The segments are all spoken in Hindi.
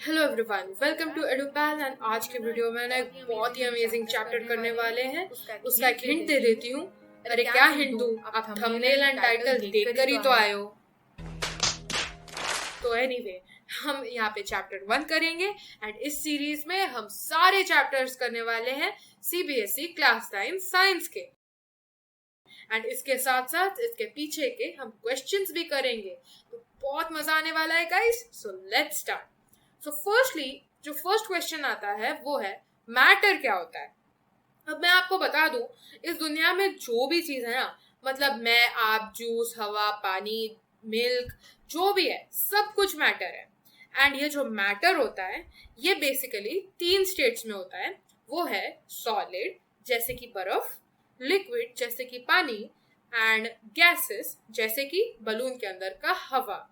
हेलो एवरीवन, वेलकम टू एडुपैल। एंड आज के वीडियो में ना एक बहुत ही अमेजिंग चैप्टर करने वाले हैं। उसका एक हिंट दे देती हूँ। अरे क्या हिंट दूँ, आप थंबनेल एंड टाइटल देखकर ही तो आए हो। तो एनीवे, हम यहाँ पे चैप्टर 1 करेंगे एंड इस सीरीज में हम सारे चैप्टर्स करने वाले हैं सीबीएसई क्लास 9 साइंस के। एंड इसके साथ साथ इसके पीछे के हम क्वेश्चंस भी करेंगे, तो बहुत मजा आने वाला है guys. So let's start. So firstly जो फर्स्ट क्वेश्चन आता है वो है मैटर क्या होता है। अब मैं आपको बता दूं, इस दुनिया में जो भी चीज है ना, मतलब मैं, आप, जूस, हवा, पानी, मिल्क, जो भी है सब कुछ मैटर है। एंड ये जो मैटर होता है ये बेसिकली 3 स्टेट्स में होता है। वो है सॉलिड जैसे कि बर्फ, लिक्विड जैसे कि पानी, एंड गैसेस जैसे कि बलून के अंदर का हवा।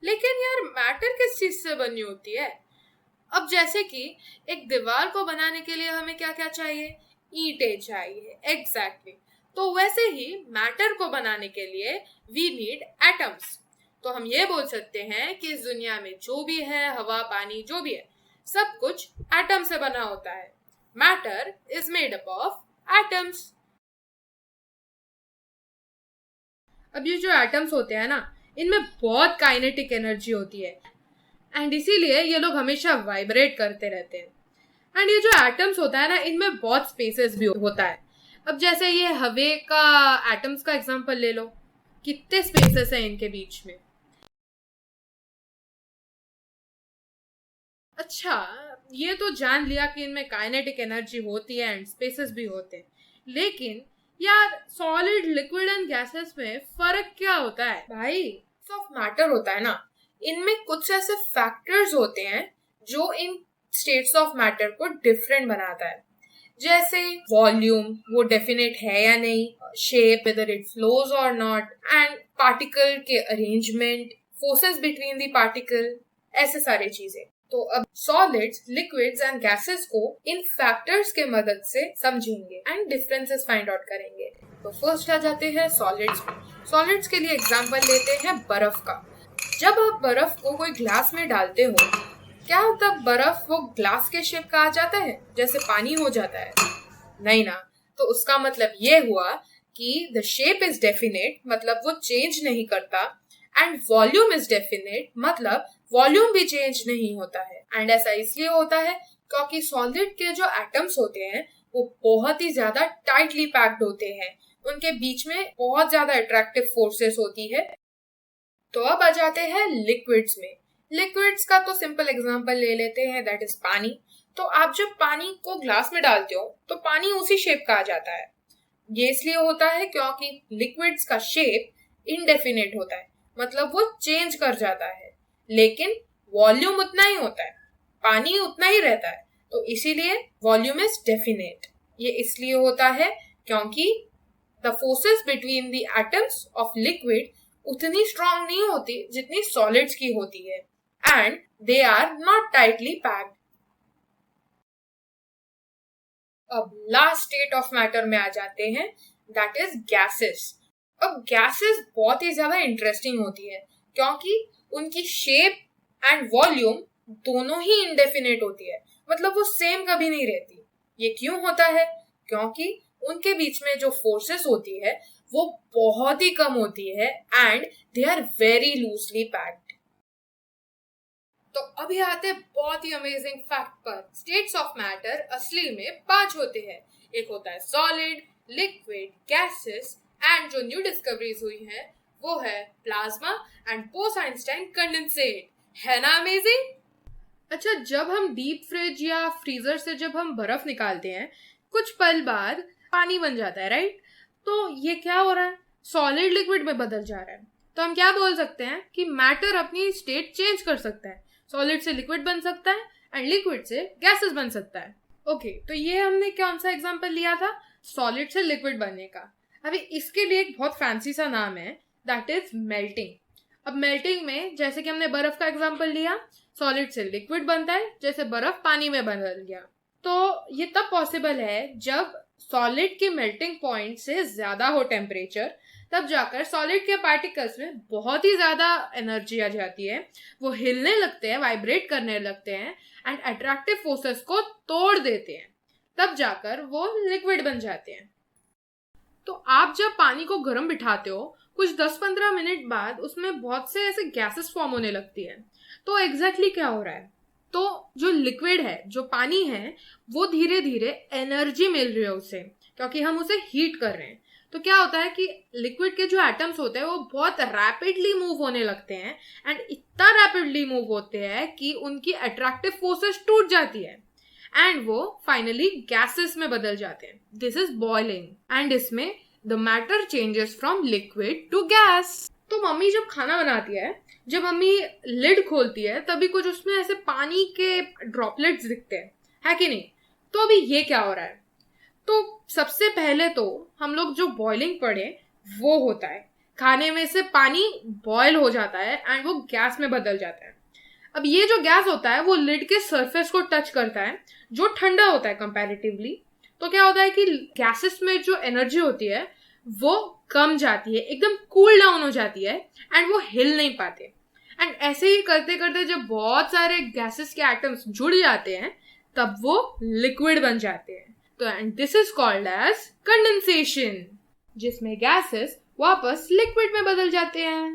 लेकिन यार मैटर किस चीज से बनी होती है? अब जैसे कि एक दीवार को बनाने के लिए हमें क्या क्या चाहिए? ईंटें चाहिए, एग्जैक्टली। तो वैसे ही मैटर को बनाने के लिए वी नीड एटम्स। तो हम ये बोल सकते हैं कि इस दुनिया में जो भी है, हवा, पानी, जो भी है, सब कुछ एटम से बना होता है। Matter is made up of atoms. अब ये जो एटम्स होते हैं ना, इनमें बहुत काइनेटिक एनर्जी होती है एंड इसीलिए ये लोग हमेशा वाइब्रेट करते रहते हैं। एंड ये जो एटम्स होता है ना, इनमें बहुत स्पेसेस भी होता है। अब जैसे ये हवे का एटम्स का एग्जांपल ले लो, कितने स्पेसेस हैं इनके बीच में। अच्छा, ये तो जान लिया कि इनमें काइनेटिक एनर्जी होती है एंड स्पेसेस भी होते हैं, लेकिन यार सॉलिड, लिक्विड एंड गैसेस में फर्क क्या होता है भाई? ऑफ मैटर होता है ना, इनमें कुछ ऐसे फैक्टर्स होते हैं जो इन स्टेट्स ऑफ मैटर को डिफरेंट बनाता है। जैसे वॉल्यूम, वो डेफिनेट है या नहीं, शेप, वेदर इट फ्लोज और नॉट, एंड पार्टिकल के arrangement, forces between the particle, ऐसे सारे चीजें। तो अब सॉलिड्स, लिक्विड्स एंड गैसेस को इन फैक्टर्स के मदद से समझेंगे एंड डिफरेंसेस फाइंड आउट करेंगे। तो फर्स्ट आ जाते हैं सॉलिड्स में। सॉलिड्स के लिए एग्जांपल लेते हैं बर्फ का। जब आप बर्फ को कोई ग्लास में डालते हो, क्या तब बर्फ वो ग्लास के शेप का आ जाता है जैसे पानी हो जाता है? नहीं ना। तो उसका मतलब ये हुआ कि द शेप इज डेफिनेट, मतलब वो चेंज नहीं करता, एंड वॉल्यूम इज डेफिनेट, मतलब वॉल्यूम भी चेंज नहीं होता है। एंड ऐसा इसलिए होता है क्योंकि सॉलिड के जो एटम्स होते हैं वो बहुत ही ज्यादा टाइटली पैक्ड होते हैं, उनके बीच में बहुत ज्यादा अट्रैक्टिव फोर्सेस होती है। तो अब आ जाते हैं लिक्विड्स में। लिक्विड्स का तो सिंपल एग्जांपल ले लेते हैं, दैट इज पानी। तो आप जब पानी को ग्लास में डालते हो तो पानी उसी शेप का आ जाता है। ये इसलिए होता है क्योंकि लिक्विड्स का शेप इनडेफिनेट होता है, मतलब वो चेंज कर जाता है, लेकिन वॉल्यूम उतना ही होता है, पानी उतना ही रहता है। तो इसीलिए वॉल्यूम इज डेफिनेट। ये इसलिए होता है क्योंकि the forces between the atoms of liquid उतनी स्ट्रांग नहीं होती जितनी सॉलिड्स की होती है, and they are not tightly packed. अब लास्ट स्टेट ऑफ मैटर में आ जाते हैं, दैट इज गैसेस। अब गैसेस बहुत ही ज्यादा इंटरेस्टिंग होती है क्योंकि उनकी शेप एंड वॉल्यूम दोनों ही इंडेफिनेट होती है, मतलब वो सेम कभी नहीं रहती। ये क्यों होता है? क्योंकि उनके बीच में जो फोर्सेस होती है वो बहुत ही कम होती है and they are very loosely packed. तो अभी आते हैं बहुत ही अमेजिंग फैक्ट पर। स्टेट्स ऑफ मैटर असली में 5 होते हैं। एक होता है सॉलिड, लिक्विड, गैसेस, एंड जो न्यू डिस्कवरीज हुई है वो है plasma and post Einstein condensate. है ना अमेजिंग? अच्छा, जब हम डीप फ्रिज या फ्रीजर से जब हम बर्फ निकालते हैं, कुछ पल बाद पानी बन जाता है, राइट? तो ये क्या हो रहा है? सॉलिड लिक्विड में बदल जा रहा है। तो हम क्या बोल सकते हैं कि मैटर अपनी स्टेट चेंज कर सकता है। सॉलिड से लिक्विड बन सकता है एंड लिक्विड से गैसेस बन सकता है। ओके, तो ये हमने कौन सा एग्जांपल लिया था? सॉलिड से लिक्विड बनने का। अभी इसके लिए एक बहुत फैंसी सा नाम है, दैट इज मेल्टिंग। अब मेल्टिंग में जैसे कि हमने बर्फ का एग्जांपल लिया, सॉलिड से लिक्विड बनता है जैसे बर्फ पानी में बदल गया। तो ये तब पॉसिबल है जब सॉलिड की मेल्टिंग पॉइंट से ज्यादा हो टेम्परेचर, तब जाकर सॉलिड के पार्टिकल्स में बहुत ही ज्यादा एनर्जी आ जाती है, वो हिलने लगते हैं, वाइब्रेट करने लगते हैं एंड अट्रैक्टिव फोर्सेस को तोड़ देते हैं, तब जाकर वो लिक्विड बन जाते हैं। तो आप जब पानी को गर्म बिठाते हो, कुछ 10-15 मिनट बाद उसमें बहुत से ऐसे गैसेस फॉर्म होने लगती है। तो एग्जैक्टली क्या हो रहा है? तो जो लिक्विड है, जो पानी है, वो धीरे धीरे एनर्जी मिल रही है उसे, क्योंकि हम उसे हीट कर रहे हैं। तो क्या होता है कि लिक्विड के जो एटम्स होते हैं वो बहुत रैपिडली मूव होने लगते हैं एंड इतना रैपिडली मूव होते हैं कि उनकी अट्रैक्टिव फोर्सेस टूट जाती है एंड वो फाइनली गैसेस में बदल जाते हैं। दिस इज बॉइलिंग एंड इसमें the matter changes from liquid to gas. तो मम्मी जब खाना बनाती है, जब मम्मी लिड खोलती है, तभी कुछ उसमें ऐसे पानी के ड्रॉपलेट्स दिखते हैं, है कि नहीं? तो अभी ये क्या हो रहा है? तो सबसे पहले तो हम लोग जो बॉइलिंग पढ़े वो होता है, खाने में से पानी बॉयल हो जाता है एंड वो गैस में बदल जाता है। अब ये जो गैस होता है वो लिड के सरफेस को टच करता है, जो ठंडा होता है कंपैरेटिवली। तो क्या होता है कि गैसेस में जो एनर्जी होती है वो कम जाती है, एकदम कूल डाउन हो जाती है एंड वो हिल नहीं पाते। एंड ऐसे ही करते करते जब बहुत सारे गैसेस के एटम्स जुड़ जाते हैं तब वो लिक्विड बन जाते हैं। तो and this is called as condensation, जिसमें गैसेस वापस लिक्विड में बदल जाते हैं।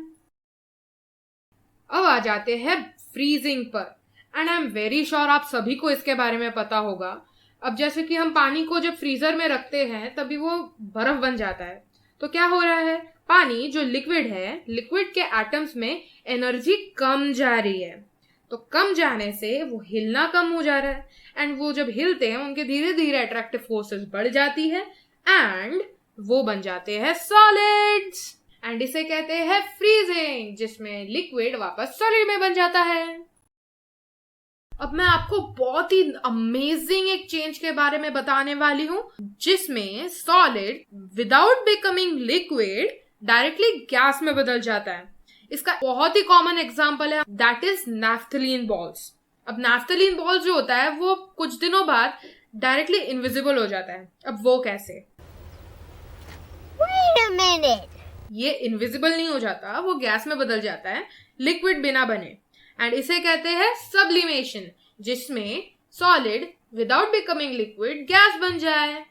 अब आ जाते हैं फ्रीजिंग पर, and I am very sure आप सभी को इसके बारे में पता होगा। अब जैसे कि हम पानी को जब फ्रीजर में रखते हैं तभी वो बर्फ बन जाता है। तो क्या हो रहा है? पानी जो लिक्विड है, लिक्विड के एटम्स में एनर्जी कम जा रही है। तो कम जाने से वो हिलना कम हो जा रहा है एंड वो जब हिलते हैं उनके धीरे धीरे अट्रैक्टिव फोर्सेस बढ़ जाती है एंड वो बन जाते हैं सॉलिड्स एंड इसे कहते हैं फ्रीजिंग, जिसमें लिक्विड वापस सॉलिड में बन जाता है। अब मैं आपको बहुत ही अमेजिंग एक चेंज के बारे में बताने वाली हूँ, जिसमें solid without becoming liquid directly gas में बदल जाता है। इसका बहुत ही कॉमन एग्जांपल है, दैट इज नैफ्थलीन बॉल्स। अब नैफ्थलीन बॉल्स जो होता है वो कुछ दिनों बाद डायरेक्टली इनविजिबल हो जाता है। अब वो कैसे? Wait a minute. ये इनविजिबल नहीं हो जाता, वो गैस में बदल जाता है लिक्विड बिना बने, एंड इसे कहते हैं सब्लिमेशन, जिसमें solid without becoming liquid gas बन जाए।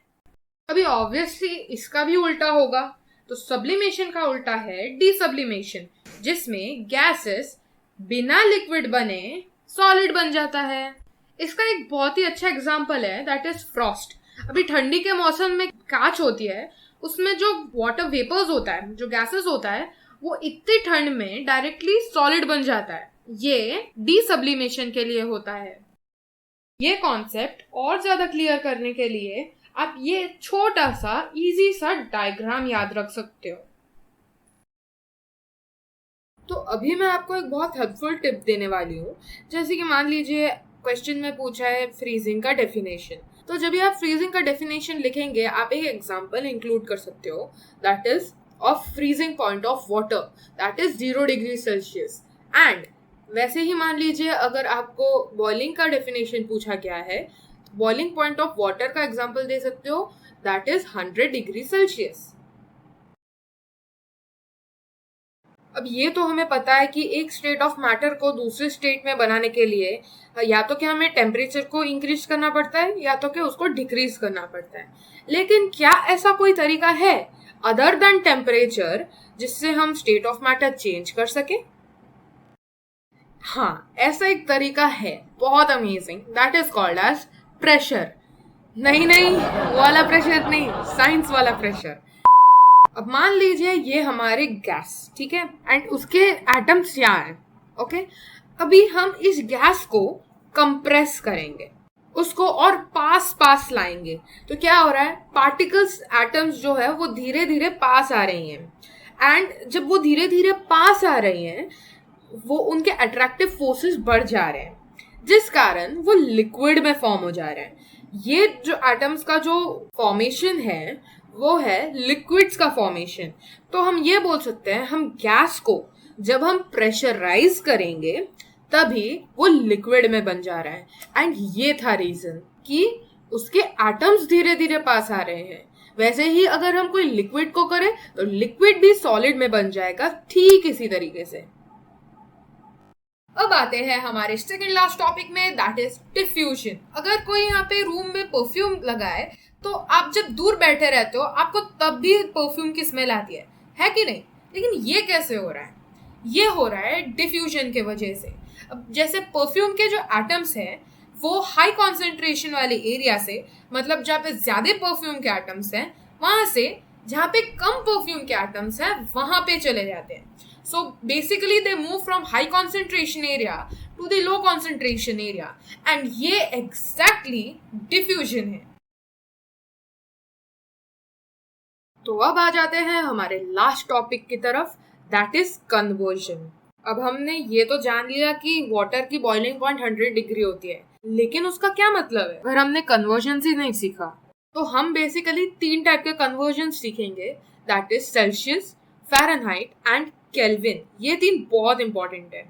अभी ऑब्वियसली इसका भी उल्टा होगा, तो सब्लिमेशन का उल्टा है डिसब्लिमेशन, जिसमें गैसेस बिना लिक्विड बने सॉलिड बन जाता है। इसका एक बहुत ही अच्छा एग्जांपल है, दैट इज फ्रॉस्ट। अभी ठंडी के मौसम में कांच होती है, उसमें जो वाटर वेपर्स होता है, जो गैसेस होता है, वो इतनी ठंड में डायरेक्टली सॉलिड बन जाता है। ये डिसब्लिमेशन के लिए होता है। ये कॉन्सेप्ट और ज्यादा क्लियर करने के लिए आप ये छोटा सा इजी सा डायग्राम याद रख सकते हो। तो अभी मैं आपको एक बहुत हेल्पफुल टिप देने वाली हूँ। जैसे कि मान लीजिए क्वेश्चन में पूछा है फ्रीजिंग का डेफिनेशन, तो जब भी आप फ्रीजिंग का डेफिनेशन लिखेंगे आप एक एग्जांपल इंक्लूड कर सकते हो, that is of freezing point of water, that is 0 degree Celsius. And वैसे ही मान लीजिए अगर आपको बॉइलिंग का डेफिनेशन पूछा गया है, बॉइलिंग पॉइंट ऑफ वाटर का एग्जांपल दे सकते हो, दैट इज 100 डिग्री सेल्सियस। अब ये तो हमें पता है कि एक स्टेट ऑफ मैटर को दूसरे स्टेट में बनाने के लिए या तो कि हमें टेम्परेचर को इंक्रीज करना पड़ता है या तो कि उसको डिक्रीज करना पड़ता है। लेकिन क्या ऐसा कोई तरीका है अदर देन टेम्परेचर जिससे हम स्टेट ऑफ मैटर चेंज कर सके? हाँ, ऐसा एक तरीका है, बहुत amazing, that is called as pressure. नहीं, वो वाला प्रेशर नहीं, साइंस वाला प्रेशर। अब मान लीजिए ये हमारे गैस, ठीक है, एंड उसके एटम्स यहाँ हैं, ओके। अभी हम इस गैस को कंप्रेस करेंगे, उसको और पास लाएंगे, तो क्या हो रहा है, पार्टिकल्स, एटम्स जो है वो धीरे धीरे पास आ रही हैं, एंड जब वो धीरे धीरे पास आ रही हैं वो उनके अट्रैक्टिव फोर्सेस बढ़ जा रहे हैं, जिस कारण वो लिक्विड में फॉर्म हो जा रहे हैं। ये जो एटम्स का जो फॉर्मेशन है वो है लिक्विड्स का फॉर्मेशन। तो हम ये बोल सकते हैं, हम गैस को जब हम प्रेशराइज करेंगे तभी वो लिक्विड में बन जा रहा है। एंड ये था रीजन कि उसके एटम्स धीरे धीरे पास आ रहे हैं, वैसे ही अगर हम कोई लिक्विड को करें तो लिक्विड भी सॉलिड में बन जाएगा ठीक इसी तरीके से। अब आते हैं हमारे सेकंड लास्ट टॉपिक में, दैट इज डिफ्यूजन। अगर कोई यहाँ पे रूम में परफ्यूम लगाए तो आप जब दूर बैठे रहते हो आपको तब भी परफ्यूम की स्मेल आती है कि नहीं? लेकिन ये कैसे हो रहा है? ये हो रहा है डिफ्यूजन के वजह से। अब जैसे परफ्यूम के जो एटम्स हैं वो हाई कॉन्सेंट्रेशन वाले एरिया से, मतलब जहाँ पे ज्यादा परफ्यूम के एटम्स हैं वहां से जहाँ पे कम परफ्यूम के एटम्स हैं वहां पे चले जाते हैं। So basically they move from high concentration area to the low concentration area and ये exactly diffusion है। तो अब आ जाते हैं हमारे लास्ट टॉपिक की तरफ, दैट इज कन्वर्जन। अब हमने ये तो जान लिया कि वाटर की बॉइलिंग पॉइंट 100 डिग्री होती है, लेकिन उसका क्या मतलब है अगर हमने कन्वर्जन ही नहीं सीखा? तो हम बेसिकली 3 टाइप के कन्वर्जन सीखेंगे, that is Celsius, Fahrenheit and kelvin. ये 3 बहुत इंपॉर्टेंट है।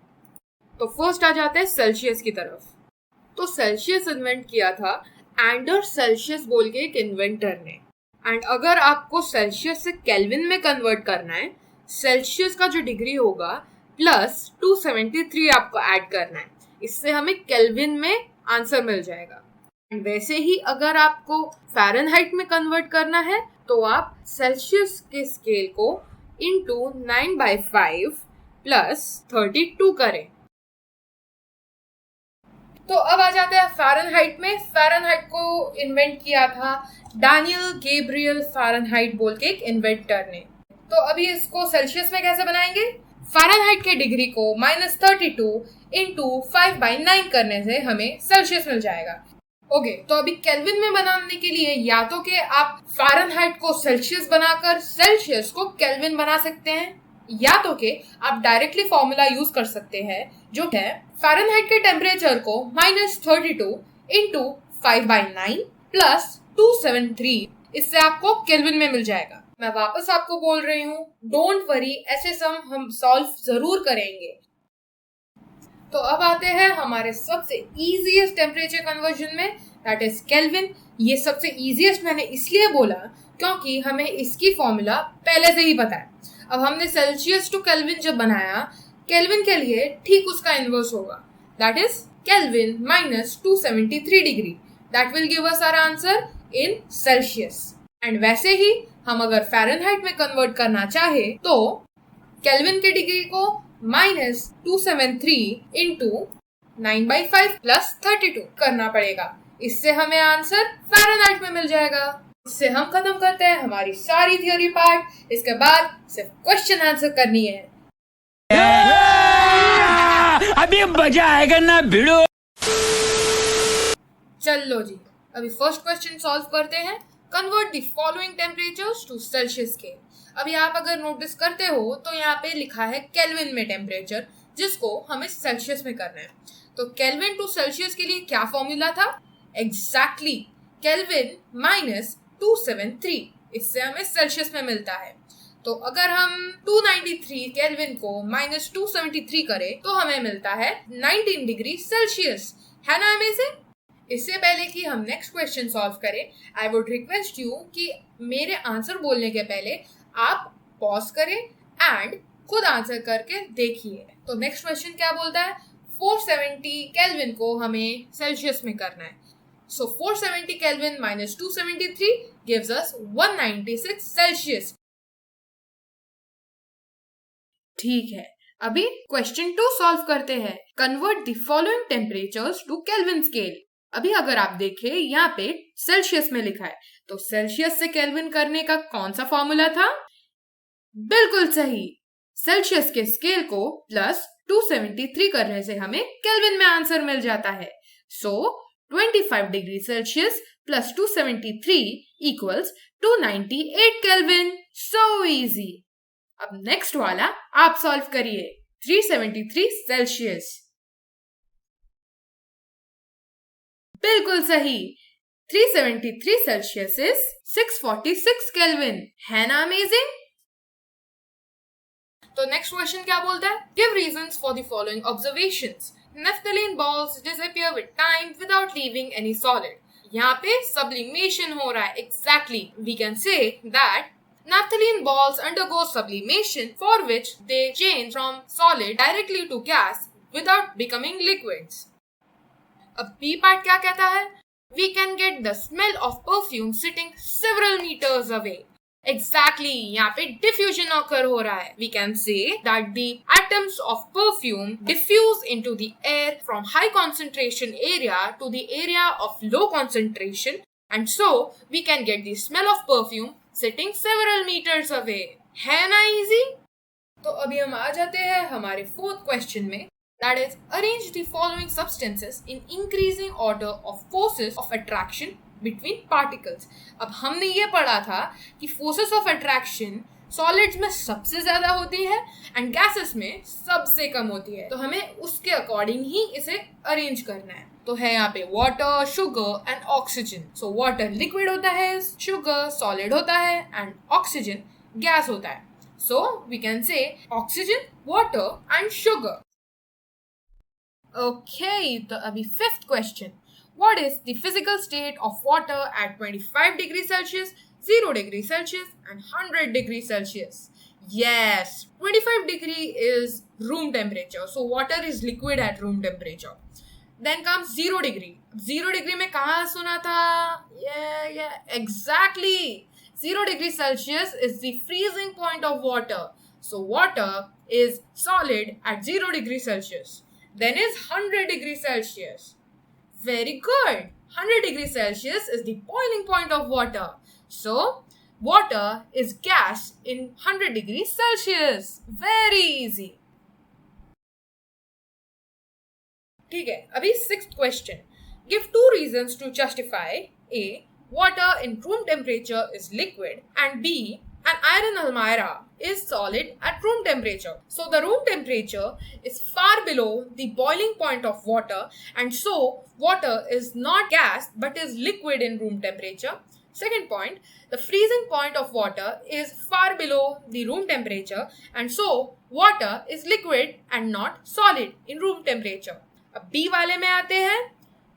तो फर्स्ट आ जाते हैं सेल्सियस की तरफ। तो सेल्सियस इन्वेंट किया था एंडर्स सेल्सियस बोल के एक इन्वेंटर ने। एंड अगर आपको सेल्सियस से केल्विन में कन्वर्ट करना है, सेल्सियस का जो डिग्री होगा प्लस 273 आपको ऐड करना है, इससे हमें केल्विन में आंसर मिल जाएगा। एंड वैसे ही अगर आपको फ़ारेनहाइट में कन्वर्ट करना है तो आप सेल्सियस के स्केल को इंटू 9/5 प्लस 32 करें। तो अब आ जाते हैं फ़ारेनहाइट में। फ़ारेनहाइट को इन्वेंट किया था डैनियल गैब्रियल फ़ारेनहाइट बोल के एक इन्वेंटर ने। तो अभी इसको सेल्सियस में कैसे बनाएंगे? फ़ारेनहाइट के डिग्री को -32 इंटू 5/9 करने से हमें सेल्सियस मिल जाएगा। ओके, तो अभी केल्विन में बनाने के लिए या तो कि आप फ़ारेनहाइट को सेल्सियस बनाकर सेल्सियस को केल्विन बना सकते हैं, या तो कि आप डायरेक्टली फॉर्मूला यूज कर सकते हैं जो है फ़ारेनहाइट के टेम्परेचर को -32 इंटू 5/9 प्लस 273, इससे आपको केल्विन में मिल जाएगा। मैं वापस आपको बोल रही हूँ, डोंट वरी, ऐसे सम हम सॉल्व जरूर करेंगे। तो अब आते हैं हमारे सबसे इजीएस्ट टेम्परेचर कन्वर्जन में, दैट इज केल्विन। ये सबसे इजीएस्ट मैंने इसलिए बोला क्योंकि हमें इसकी फॉर्मूला पहले से ही पता है। अब हमने सेल्सियस टू केल्विन जब बनाया, केल्विन के लिए ठीक उसका इनवर्स होगा, that is Kelvin -273 degree. That will give us our answer in Celsius. And वैसे ही हम अगर फ़ारेनहाइट में कन्वर्ट करना चाहे तो केल्विन के डिग्री को -273 इंटू 9/5 प्लस 32 करना पड़ेगा, इससे हमें आंसर फ़ारेनहाइट में मिल जाएगा। इससे हम खत्म करते हैं हमारी सारी थ्योरी पार्ट। इसके बाद सिर्फ क्वेश्चन आंसर करनी है। अभी मजा आएगा ना भिड़ो। चलो जी, अभी फर्स्ट क्वेश्चन सॉल्व करते हैं। Convert the following temperatures to Celsius scale. अभी आप अगर नोटिस करते हो तो यहाँ पे लिखा है केल्विन में टेम्परेचर, जिसको हमें सेल्सियस में करना है। तो केल्विन टू सेल्सियस के लिए क्या फॉर्मूला था? एग्जैक्टली केल्विन -273, इससे हमें सेल्सियस में मिलता है। तो अगर हम 293 केल्विन को -273 करें तो हमें मिलता है 19 डिग्री सेल्सियस। है ना अमेजिंग? इससे पहले कि हम नेक्स्ट क्वेश्चन सॉल्व करें, आई वुड रिक्वेस्ट यू कि मेरे आंसर बोलने के पहले आप पॉज करें एंड खुद आंसर करके देखिए। तो नेक्स्ट क्वेश्चन क्या बोलता है? 470 केल्विन को हमें सेल्सियस में करना है। So 470 Kelvin -273 gives us 196 Celsius. ठीक है, अभी क्वेश्चन 2 सॉल्व करते हैं। Convert the following temperatures to Kelvin scale. अभी अगर आप देखें यहाँ पे सेल्सियस में लिखा है, तो सेल्सियस से केल्विन करने का कौन सा फॉर्मूला था? बिल्कुल सही, सेल्सियस के स्केल को प्लस 273 करने से हमें केल्विन में आंसर मिल जाता है। सो 25 degree Celsius plus 273 equals 298 kelvin. So easy. अब नेक्स्ट वाला आप सॉल्व करिए। 373 सेल्सियस। बिल्कुल सही, 373 सेल्सियस इज 646 केल्विन। है ना अमेजिंग? तो नेक्स्ट क्वेश्चन क्या बोलता है? Give reasons for the following observations. Naphthalene balls disappear with time without leaving any solid. यहाँ पे sublimation हो रहा है. Exactly. We can say that naphthalene balls undergo sublimation, for which they change from solid directly to gas without becoming liquids. अब B part क्या कहता है? We can get the smell of perfume sitting several meters away. Exactly, यहाँ पे diffusion occur हो रहा है. We can say that the atoms of perfume diffuse into the air from high concentration area to the area of low concentration, and so we can get the smell of perfume sitting several meters away. है ना easy? तो अभी हम आ जाते हैं हमारे fourth question में. That is, arrange the following substances in increasing order of forces of attraction between particles. अब हमने ये पढ़ा था कि forces of attraction solids में सबसे ज्यादा होती है and gases में सबसे कम होती है. तो हमें उसके अकॉर्डिंग ही इसे अरेंज करना है. तो है यहाँ पे water, sugar and oxygen. So water liquid होता है, sugar solid होता है and oxygen gas होता है. So we can say oxygen, water and sugar. Okay, तो अभी fifth question. What is the physical state of water at 25 degrees Celsius, 0 degrees Celsius and 100 degrees Celsius? Yes, 25 degree is room temperature. So water is liquid at room temperature. Then comes 0 degree. 0 degree में कहाँ सुना था? Yeah, exactly. 0 degrees Celsius is the freezing point of water. So water is solid at 0 degrees Celsius. Then is 100 degrees Celsius. Very good. 100 degrees Celsius is the boiling point of water. So, water is gas in 100 degrees Celsius. Very easy. ठीक है, अभी sixth question. Give two reasons to justify A. Water in room temperature is liquid, and B. An iron almirah is solid at room temperature. So the room temperature is far below the boiling point of water, and so water is not gas but is liquid in room temperature. Second point, the freezing point of water is far below the room temperature, and so water is liquid and not solid in room temperature. अब B वाले में आते हैं.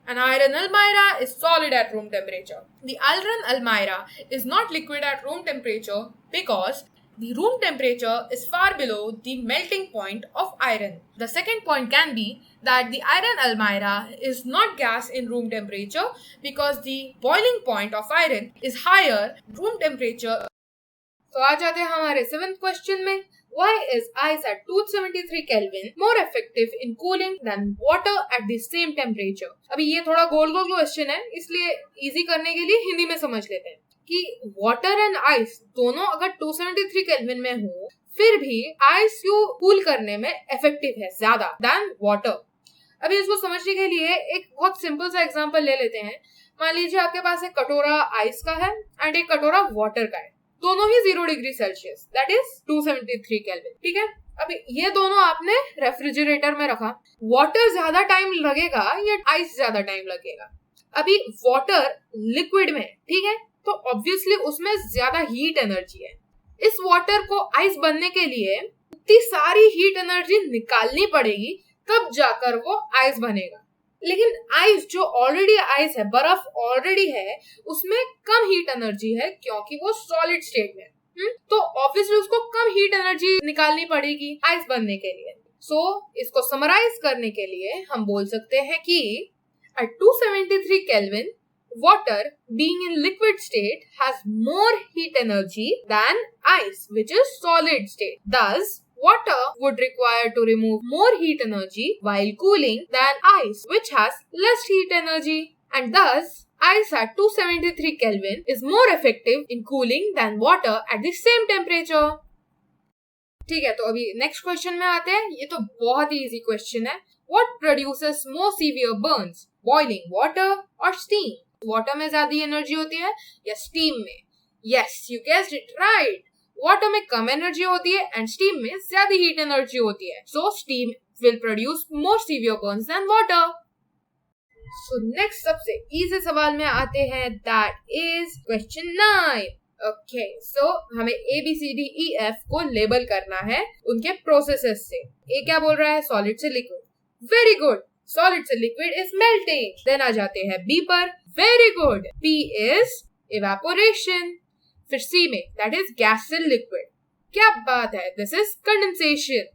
An iron almirah is solid at room temperature. The iron almirah is not liquid at room temperature because the room temperature is far below the melting point of iron. The second point can be that the iron almirah is not gas in room temperature because the boiling point of iron is higher room temperature. तो आ जाते हैं हमारे seventh question में. Why is ice at 273 Kelvin more effective in cooling than water at the same temperature? अभी ये थोड़ा गोल क्वेश्चन है, इसलिए इजी करने के लिए हिंदी में समझ लेते हैं कि वाटर एंड आइस दोनों अगर 273 केल्विन में हो, फिर भी आइस को कूल करने में इफेक्टिव है ज्यादा देन वाटर. अभी इसको समझने के लिए एक बहुत सिंपल सा एग्जांपल ले लेते हैं. मान लीजिए आपके पास एक कटोरा आइस का है एंड एक कटोरा वाटर का है. दोनों ही 0 degree Celsius, that is 273 kelvin. ठीक है, अब ये दोनों आपने रेफ्रिजरेटर में रखा. वाटर ज्यादा टाइम लगेगा या आइस ज्यादा टाइम लगेगा? अभी वाटर लिक्विड में, ठीक है, तो ऑब्वियसली उसमें ज्यादा हीट एनर्जी है. इस वाटर को आइस बनने के लिए इतनी सारी हीट एनर्जी निकालनी पड़ेगी, तब जाकर वो आइस बनेगा. लेकिन आइस जो ऑलरेडी आइस है, बर्फ ऑलरेडी है, उसमें कम हीट एनर्जी है क्योंकि वो सॉलिड स्टेट में. तो ऑब्वियसली उसको कम हीट एनर्जी निकालनी पड़ेगी आइस बनने के लिए. सो इसको समराइज करने के लिए हम बोल सकते हैं कि at 273 Kelvin, water being in liquid state has more heat energy than ice, which is solid state. Thus, water would require to remove more heat energy while cooling than ice, which has less heat energy. And thus, ice at 273 Kelvin is more effective in cooling than water at the same temperature. ठीक है, तो अभी नेक्स्ट क्वेश्चन में आते हैं. ये तो बहुत ही इजी क्वेश्चन है. What produces more severe burns? Boiling water or steam? Water में ज्यादा एनर्जी होती है या स्टीम में? Yes, you guessed it right. Water में कम एनर्जी होती है एंड स्टीम में ज्यादा हीट एनर्जी होती है. So steam will produce more severe burns than water. So next सबसे इजी सवाल में आते हैं. That is question 9. Okay, so हमें ABCDEF को लेबल करना है उनके प्रोसेसेस से. ए क्या बोल रहा है? सॉलिड से लिक्विड. Very good. सॉलिड से लिक्विड इज मेल्टिंग। देन आ जाते हैं बी पर, very good, P is evaporation. फिर सी में दैट इज गैस से लिक्विड, क्या बात है, this is condensation.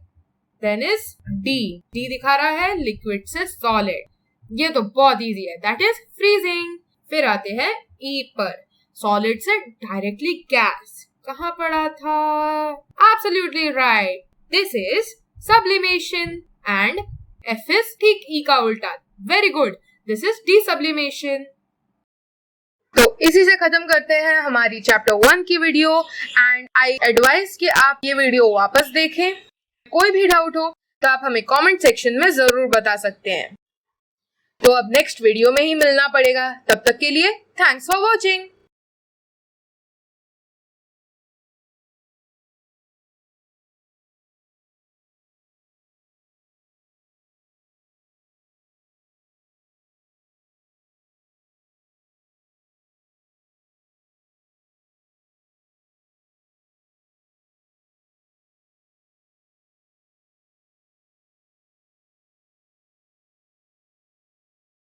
Then is D, D दिखा रहा है लिक्विड से सॉलिड, ये तो बहुत इजी है, दैट इज फ्रीजिंग। फिर आते हैं ई पर, सॉलिड से डायरेक्टली गैस, कहाँ पड़ा था, absolutely right, this is sublimation. And F is ठीक ई का उल्टा, वेरी गुड, दिस इज डीसब्लिमेशन। तो इसी से खत्म करते हैं हमारी चैप्टर 1 की वीडियो एंड आई एडवाइस कि आप ये वीडियो वापस देखें। कोई भी डाउट हो तो आप हमें कमेंट सेक्शन में जरूर बता सकते हैं। तो अब नेक्स्ट वीडियो में ही मिलना पड़ेगा, तब तक के लिए थैंक्स फॉर वॉचिंग।